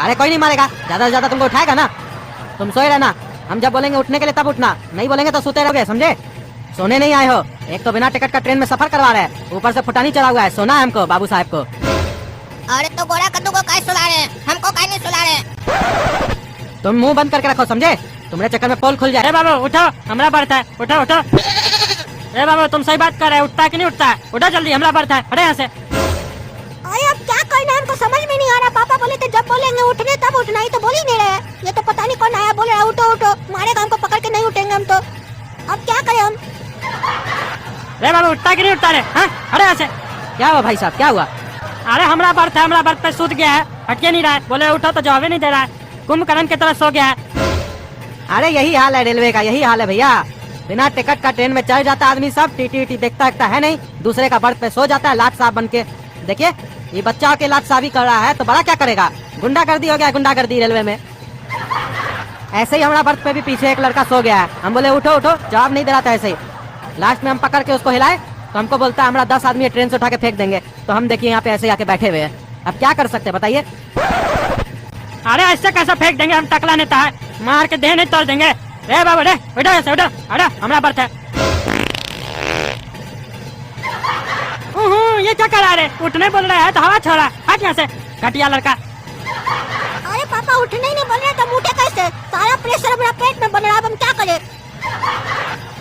अरे कोई नहीं मारेगा, ज्यादा से ज्यादा तुमको उठाएगा ना। तुम सोए रहना, हम जब बोलेंगे उठने के लिए तब उठना, नहीं बोलेंगे तो सोते रहोगे, समझे? सोने नहीं आए हो, एक तो बिना टिकट का ट्रेन में सफर करवा रहे हैं, ऊपर से फुटानी चढ़ा हुआ है, सोना है हमको बाबू साहब को। अरे तो गोरा कद्दू को काहे सुला रहे हैं, हमको काहे नहीं सुला रहे? तुम मुंह बंद करके रखो, समझे? तुम्हारे चक्कर में पोल खुल जाए। बाबू उठो, हमारा बर्थ है, उठो उठो। ए बाबू तुम सही बात कर रहे हो, उठता है कि नहीं उठता है? उठो जल्दी, हमारा बर्थ है, हटे यहाँ से। अरे अब क्या करना है हमको समझ में नहीं आ रहा। पापा बोले थे जब बोलेंगे उठने तब उठना, ही तो बोल ही नहीं रहे। ये तो पता नहीं कौन आया बोल रहा है उठो उठो, मारेगा हमको पकड़ के, नहीं उठेंगे हम तो। अब क्या करें हम? रे बाबू उठता कि नहीं उठता रे? हाँ हटे यहाँ से। क्या हुआ भाई साहब, क्या हुआ? अरे हमारा बर्थ है, हमारा बर्थ पे सूत गया है, हटके नहीं रहा है। बोले उठो तो जवाब नहीं दे रहा है, कुंभकर्ण की तरह सो गया है। अरे यही हाल है रेलवे का, यही हाल है भैया। बिना टिकट का ट्रेन में चढ़ जाता आदमी, सब टीटी देखता है नहीं, दूसरे का बर्थ पे सो जाता है लाट साहब बन के। देखिए ये बच्चा के लाट साहब कर रहा है तो बड़ा क्या करेगा, गुंडागर्दी हो गया, गुंडागर्दी रेलवे में। ऐसे ही हमारा बर्थ पे भी पीछे एक लड़का सो गया है, हम बोले उठो उठो, जवाब नहीं दे रहा था। ऐसे ही लास्ट में हम पकड़ के उसको हिलाए तो हमको बोलता है हमारा 10 आदमी ट्रेन से उठा के फेंक देंगे। तो हम देखिए यहाँ पे ऐसे आके बैठे हुए हैं, अब क्या कर सकते हैं बताइए? अरे ऐसे कैसे फेंक देंगे, हम टकला नेता है, मार के देह नहीं तोड़ देंगे। रे बाबू रे उठो ऐसे, उठो हटो, हमारा बर्थ है। ये क्या करा रे, उठने बोल रहा है तो हवा छोड़ा, हट यहाँ से घटिया लड़का। अरे पापा उठने ही नहीं बोल रहे तो उठे कैसे? सारा प्रेशर मेरा पेट में बन रहा है, अब हम क्या करें?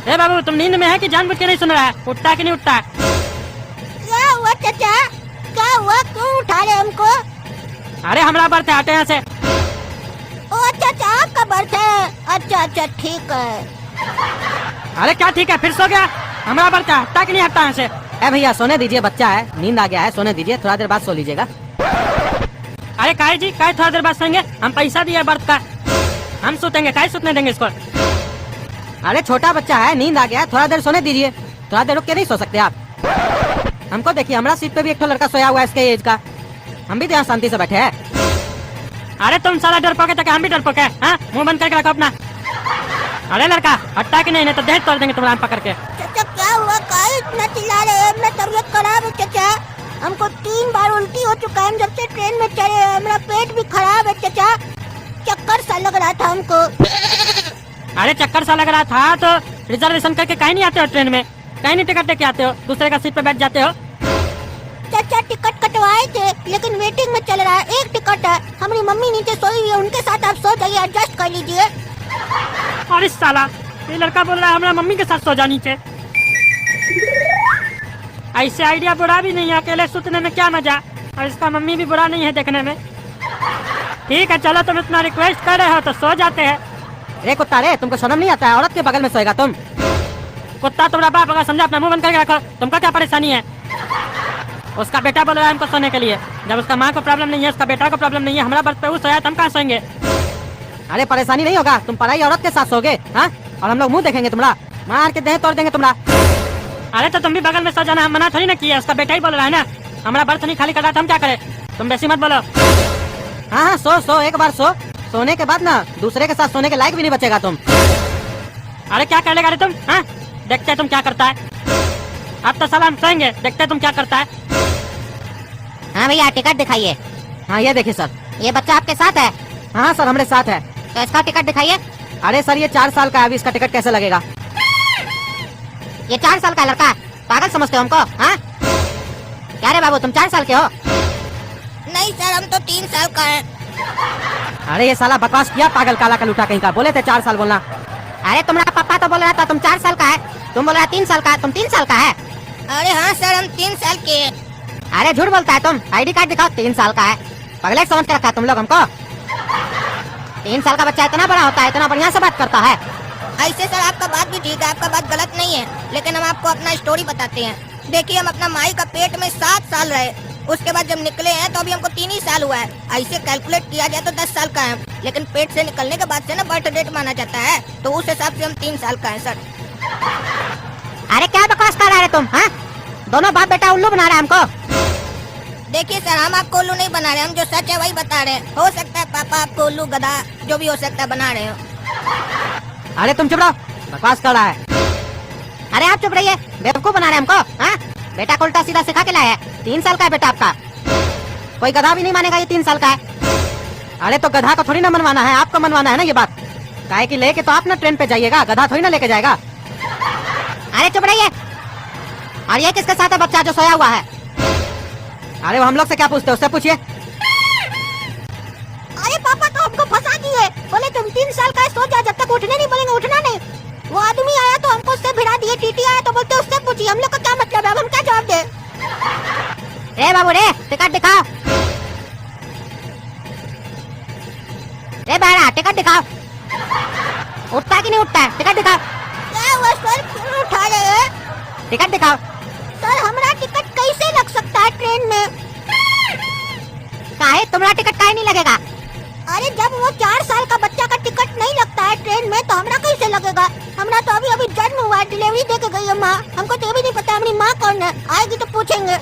ए बाबू तुम नींद में है कि जानबूझ के नहीं सुन रहा है? उठता कि नहीं उठता? क्या हुआ चाचा, क्या हुआ, क्यों उठा रहे हमको? अरे हमारा बर्थ है, हटे यहाँ से। ओ चाचा आपका बर्थ है, अच्छा अच्छा ठीक है। अरे क्या ठीक है, फिर सो गया? हमारा बर्थ है, हटता कि नहीं हटता यहाँ से? ए भैया सोने दीजिए, बच्चा है, नींद आ गया है, सोने दीजिए, थोड़ा देर बाद सो लीजिएगा। अरे काहे जी, काहे थोड़ा देर बाद सोएंगे? हम पैसा दिए बर्थ का, हम सोतेंगे, काहे सुतने देंगे इसको? अरे छोटा बच्चा है, नींद आ गया है, थोड़ा देर सोने दीजिए, थोड़ा देर रुक के नहीं सो सकते आप? हमको देखिए, हमारा सीट पे भी एक तो लड़का सोया हुआ है इसके एज का, हम भी तो यहाँ शांति से बैठे हैं। अरे तुम साला डरपोके तो हम भी डरपोके, हाँ? मुंह बंद करके रखो अपना। अरे लड़का हटता कि नहीं तो देह तोड़ देंगे तुम्हारा पकड़ के। चाचा क्या हुआ, काहे इतना चिल्ला रहे हैं? मेरा तबीयत खराब है चाचा, हमको 3 बार उल्टी हो चुका है जब से ट्रेन में चढ़े हैं, मेरा पेट भी खराब है चाचा, चक्कर सा लग रहा था हमको। अरे चक्कर सा लग रहा था तो रिजर्वेशन करके कहीं नहीं आते हो ट्रेन में, कहीं नहीं टिकट लेके आते हो, दूसरे का सीट पे बैठ जाते हो। चाचा टिकट कटवाए थे लेकिन वेटिंग में चल रहा है, एक टिकट है, हमारी मम्मी नीचे सोई हुई है, उनके साथ आप सो जाइए, एडजस्ट कर लीजिए। और इस साला ये लड़का बोल रहा है हमारा मम्मी के साथ सो जा नीचे। ऐसे आइडिया बुरा भी नहीं है, अकेले सुतने में क्या मजा, और इसका मम्मी भी बुरा नहीं है देखने में। ठीक है चलो, तुम इतना रिक्वेस्ट कर रहे हो तो सो जाते हैं। रे कुत्ता रे, तुमको शर्म नहीं आता है? औरत के बगल में सोएगा तुम? कुत्ता तुम्हारा बाप होगा, समझा? अपना मुंह बंद करके रखो, तुमको क्या परेशानी है? उसका बेटा बोल रहा है हमको सोने के लिए, जब उसका माँ को प्रॉब्लम नहीं है, उसका बेटा को प्रॉब्लम नहीं है, हमारा बर्थ पे वो सोया, हम कहाँ सोएंगे? अरे परेशानी नहीं होगा, तुम पराई औरत के साथ सोगे, हाँ? और हम लोग मुंह देखेंगे तुम्हारा, मार के देह तोड़ देंगे तुम्हारा। अरे तो तुम भी बगल में सो जाना, हम मना थोड़ी ना किया, उसका बेटा ही बोल रहा है ना, हमारा बर्थ नहीं खाली कर रहा था, हम क्या करें? तुम बेसी मत बोलो। हाँ हाँ सो सो, एक बार सो, सोने के बाद ना दूसरे के साथ सोने के लायक भी नहीं बचेगा तुम। अरे क्या कर लेगा रे तुम, हाँ? देखते तुम क्या करता है, अब तो साला हम सोएंगे, देखते तुम क्या करता है। हाँ भैया टिकट दिखाइए। हाँ ये देखिए सर। ये बच्चा आपके साथ है? हाँ सर हमारे साथ है। तो इसका टिकट दिखाइए। अरे सर ये 4 साल का है, अभी इसका टिकट कैसे लगेगा? ये 4 साल का लड़का, पागल समझते हो हमको, हाँ? क्या रे बाबू तुम 4 साल के हो? नहीं सर हम तो 3 साल का है। अरे ये साला बकवास किया, पागल काला का लूटा कहीं का, बोले थे 4 साल बोलना। अरे तुम्हारा पापा तो बोल रहा था तुम 4 साल का है, तुम बोल रहा 3 साल का, तुम 3 साल का है। अरे हाँ सर हम 3 साल के। अरे झूठ बोलता है तुम, आईडी कार्ड दिखाओ, 3 साल का है, पगले समझ के रखा है तुम लोग हमको। 3 साल का बच्चा इतना बड़ा होता है, इतना बढ़िया से बात करता है। ऐसे सर आपका बात भी ठीक है, आपका बात गलत नहीं है, लेकिन हम आपको अपना स्टोरी बताते हैं। देखिए हम अपना माई का पेट में 7 साल रहे, उसके बाद जब निकले हैं तो अभी हमको 3 ही साल हुआ है। ऐसे कैलकुलेट किया जाए तो 10 साल का है, लेकिन पेट से निकलने के बाद से ना बर्थ डेट माना जाता है, तो उस हिसाब से हम 3 साल का है सर। अरे क्या बकवास कर रहे तुम, हाँ? दोनों बाप बेटा उल्लू बना रहे हैं हमको। देखिए सर हम आपको उल्लू नहीं बना रहे, हम जो सच है वही बता रहे हैं। हो सकता है पापा आपको उल्लू गधा जो भी हो सकता है बना रहे हो। अरे तुम चुप रहो, बकवास कर रहा है। अरे आप चुप रहिए, बेवकूफ बना रहे हमको, हाँ? बेटा को उल्टा सीधा सिखा के लाया है, 3 साल का है बेटा आपका, कोई गधा भी नहीं मानेगा ये 3 साल का है। अरे तो गधा को थोड़ी ना मनवाना है, आपको मनवाना है ना ये बात। काहे कि लेके तो आप ना ट्रेन पे जाइएगा, गधा थोड़ी ना लेके जाएगा। अरे चुप रहिए। और ये किसके साथ है बच्चा जो सोया हुआ है? अरे वो हम लोग से क्या पूछते, उससे पूछिए। अरे पापा तो हमको फंसा दिए, बोले तुम 3 साल का है, सो जा, जब तक उठने नहीं बोलेंगे उठना नहीं। वो आदमी आया तो हमको उससे भिड़ा दिए, टीटी आया तो बोलते उससे पूछिए। हम लोग का क्या मतलब है, अब हम क्या जवाब दे? रे बाबू रे, टिकट दिखाओ। रे बहरा, टिकट दिखाओ। उठता है कि नहीं उठता है? टिकट दिखाओ। क्या हुआ सर, क्यों उठा रहे हैं? टिकट दिखाओ। सर हमारा टिकट कैसे लग सकता है ट्रेन में? काहे तुम्हारा टिकट काहे नहीं लगेगा? अरे जब वो 4 साल का बच्चा का टिकट नहीं लगता है ट्रेन में तो हमरा कैसे लगेगा? हमरा तो अभी अभी जन्म हुआ है, डिलीवरी दे के गई है माँ। हमको तो ये भी नहीं पता हमारी माँ कौन है, आएगी तो पूछेंगे।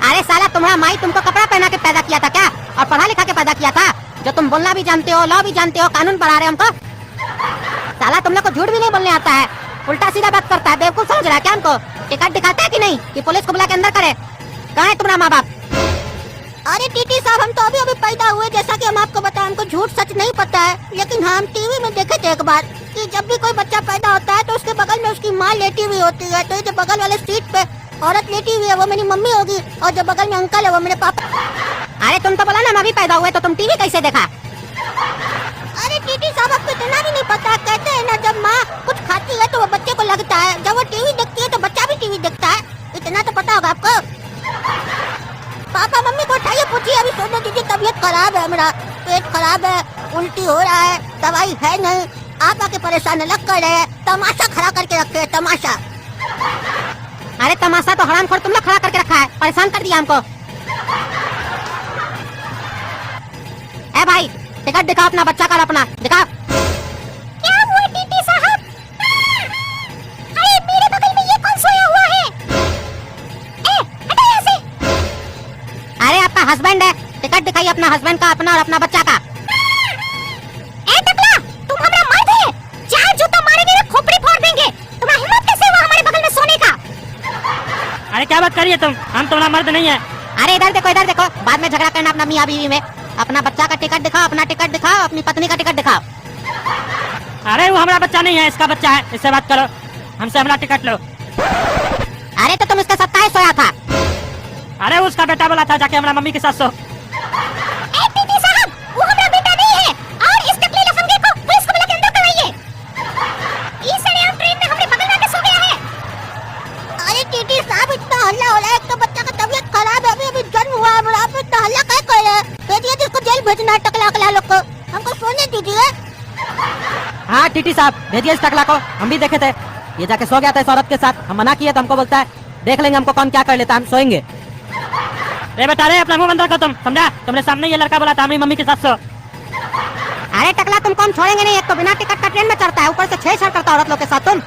अरे साला, तुम्हारा माई तुमको कपड़ा पहना के पैदा किया था क्या, और पढ़ा लिखा के पैदा किया था? जो तुम बोलना भी जानते हो, लॉ भी जानते हो, कानून पढ़ा रहे हमको। साला तुम लोग को झूठ भी नहीं बोलने आता है, उल्टा सीधा बात करता है। बेवकूफ समझ रहा है क्या हमको? टिकट दिखाता है कि नहीं कि पुलिस को बुला के अंदर करे? कहाँ है तुम्हारा माँ बाप? अरे टीटी साहब, हम तो अभी अभी पैदा हुए, जैसा कि हम आपको बताएं, हमको झूठ सच नहीं पता है। लेकिन हम टीवी में देखे थे एक बार कि जब भी कोई बच्चा पैदा होता है तो उसके बगल में उसकी माँ लेटी हुई होती है। तो ये जो बगल वाले सीट पे औरत लेटी हुई है वो मेरी मम्मी होगी, और जो बगल में अंकल है वो मेरे पापा। अरे तुम तो बोला ना हम अभी पैदा हुए, तो तुम टीवी कैसे देखा? अरे टीटी साहब, आपको इतना भी नहीं पता। कहते हैं ना, जब माँ कुछ खाती है तो वो बच्चे को लगता है, जब वो टीवी देखती है तो बच्चा भी टीवी देखता है। इतना तो पता होगा आपको। पापा मम्मी को उठाइए, पूछिए। अभी सोने दीजिए, तबीयत खराब है, मेरा पेट खराब है, उल्टी हो रहा है, दवाई है नहीं। आप आके परेशान अलग कर रहे हैं, तमाशा खड़ा करके रखे है, तमाशा। अरे तमाशा तो हरामखोर तुम लोग खड़ा करके रखा है, परेशान कर दिया हमको। ए भाई, टिकट दिखाओ अपना, बच्चा का अपना दिखाओ। क्या हुआ टीटी साहब? अरे मेरे बगल में ये कौन सोया हुआ है? ए, हटो यहाँ से। अरे आपका हस्बैंड है, टिकट दिखाइए अपना हस्बैंड का, अपना और अपना बच्चा का। ए टकला, तुम हमारा मर्द है, 4 जूता मारेंगे तो खोपड़ी फोड़ देंगे। तुम्हारा हिम्मत कैसे हुआ हमारे बगल में सोने का? अरे क्या बात कर रही है तुम, हम तुम्हारा मर्द नहीं है। अरे इधर देखो, इधर देखो, बाद में झगड़ा करना अपना मियाँ बीवी में। अपना बच्चा का टिकट दिखाओ, अपना टिकट दिखाओ, अपनी पत्नी का टिकट दिखाओ। अरे वो हमारा बच्चा नहीं है, इसका बच्चा है, इससे बात करो, हमसे हमारा टिकट लो। अरे तो तुम इसके साथ काहे सोया था? अरे उसका बेटा बोला था जाके हमारा मम्मी के साथ सो। ए टीटी साहब, वो हमारा बेटा नहीं है, और इस टकले लफंगे को पुलिस को बुला के अंदर करवाइए। इस सड़े ट्रेन में हमारे बगल में आके सो गया है। अरे टीटी साहब, इतना हल्ला हो रहा है, एक तो बच्चा का तबीयत खराब है, अभी अभी जन्म हुआ है, आप इतना हल्ला क्या कर रहे हैं? भेजिए, जिसको जेल भेजना है, टकला अकला लोग को। हमको सोने दीजिए। हाँ टीटी साहब, भेजिए इस टकला को, हम भी देखे थे, ये जाके सो गया था इस औरत के साथ। हम मना किए तो हमको बोलता है देख लेंगे हमको कौन क्या कर लेता है, हम सोएंगे। ए बेटा रे, अपना मुंह बंद रखो तुम, समझा? तुमने सामने ये लड़का बोला था हमारी मम्मी के साथ सो। अरे टकला, तुमको हम छोड़ेंगे नहीं। एक तो बिना टिकट का ट्रेन में चढ़ता है, ऊपर से छेड़छाड़ करता है औरत लोग के साथ। तुम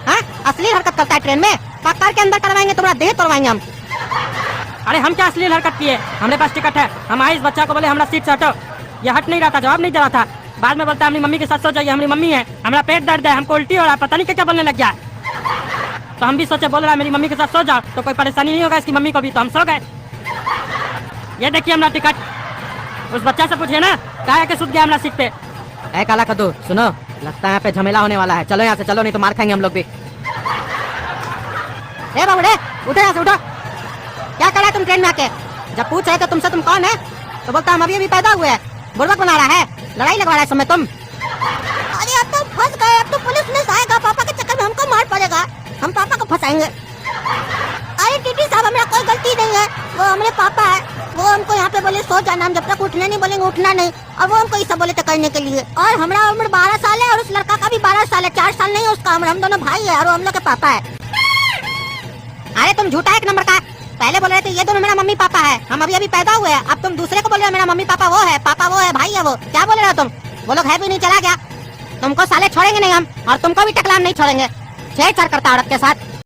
असली हरकत करता है ट्रेन में, पकड़ के अंदर करवाएंगे, तुम्हारा देह तोड़वाएंगे हम। अरे हम क्या असली हरकत किए, हमारे पास टिकट है। हम आए, इस बच्चा को बोले हमारा सीट से हटो, ये हट नहीं रहा था, जवाब नहीं दे रहा था। बाद में बोलता है हमारी मम्मी के साथ सो जाइए, हमारी मम्मी है, हमारा पेट दर्द है, हमको उल्टी हो रहा है, पता नहीं क्या बोलने लग गया। तो हम भी सोचे, बोल रहा है मेरी मम्मी के साथ सो जाओ तो कोई परेशानी नहीं होगा इसकी मम्मी को भी, तो हम सो गए। ये देखिए हमारा टिकट, उस बच्चा से पूछिए ना, कहाँ के सूत गया हमारा सीट पे। ए काला कद्दू, सुनो, लगता है यहाँ पे झमेला होने वाला है, चलो यहाँ से, चलो नहीं तो मार खाएंगे हम लोग भी। ए बाबू रे, उठो यहाँ से, उठो। क्या कर रहा है तुम ट्रेन में आके? जब पूछ रहे तो तुमसे तुम कौन है तो बोलता हम अभी पैदा हुए हैं, बुड़बक बना रहा है, लड़ाई लगवा रहा है समय तुम। अरे अब तो फंस गए, अब तो पुलिस में आएगा, पापा के चक्कर में हमको मार पड़ेगा, हम पापा को फंसाएंगे। अरे टीटी साहब, हमारा कोई गलती नहीं है, वो हमारे पापा है, वो हमको यहाँ पे बोले सो जाना, हम जब तक उठने नहीं बोलेंगे उठना नहीं, और वो हमको ये सब बोले तो करने के लिए। और हमारा उम्र 12 साल है और उस लड़का का भी 12 साल है, 4 साल नहीं है उसका उम्र। हम दोनों भाई है और वो हम लोग के पापा है। अरे तुम झूठा एक नंबर का, पहले बोल रहे थे ये दोनों मेरा मम्मी पापा है, हम अभी अभी पैदा हुए हैं, अब तुम दूसरे को बोल रहे हो मेरा मम्मी पापा वो है, पापा वो है, भाई है वो। क्या बोल रहे हो तुम? वो लोग है भी नहीं, चला गया। तुमको साले छोड़ेंगे नहीं हम, और तुमको भी टकला नहीं छोड़ेंगे। छेड़छाड़ करता औरत के साथ।